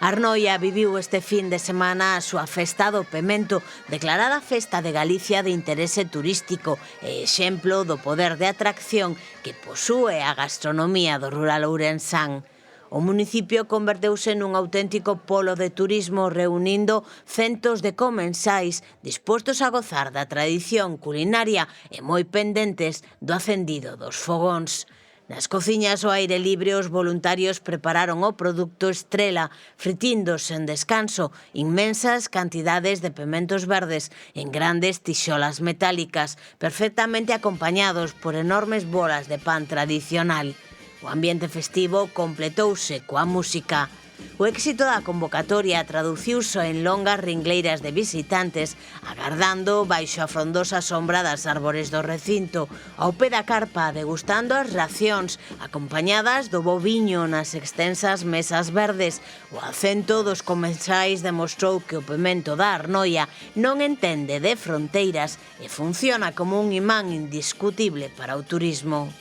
Arnoia viviu este fin de semana a súa festa do Pemento, declarada Festa de Galicia de interese turístico e exemplo do poder de atracción que posúe a gastronomía do rural ourensán. O municipio converteuse nun auténtico polo de turismo reunindo centos de comensais dispostos a gozar da tradición culinaria e moi pendentes do acendido dos fogóns. Nas cociñas ao aire libre os voluntarios prepararon o produto estrela, fritíndose sen descanso inmensas cantidades de pementos verdes en grandes tixolas metálicas, perfectamente acompañados por enormes bolas de pan tradicional. O ambiente festivo completouse coa música. O éxito da convocatoria traduciuse en longas ringleiras de visitantes agardando baixo a frondosa sombra das árbores do recinto, ao pé da carpa degustando as racións acompañadas do bo viño nas extensas mesas verdes. O acento dos comensais demostrou que o Pemento da Arnoia non entende de fronteiras e funciona como un imán indiscutible para o turismo.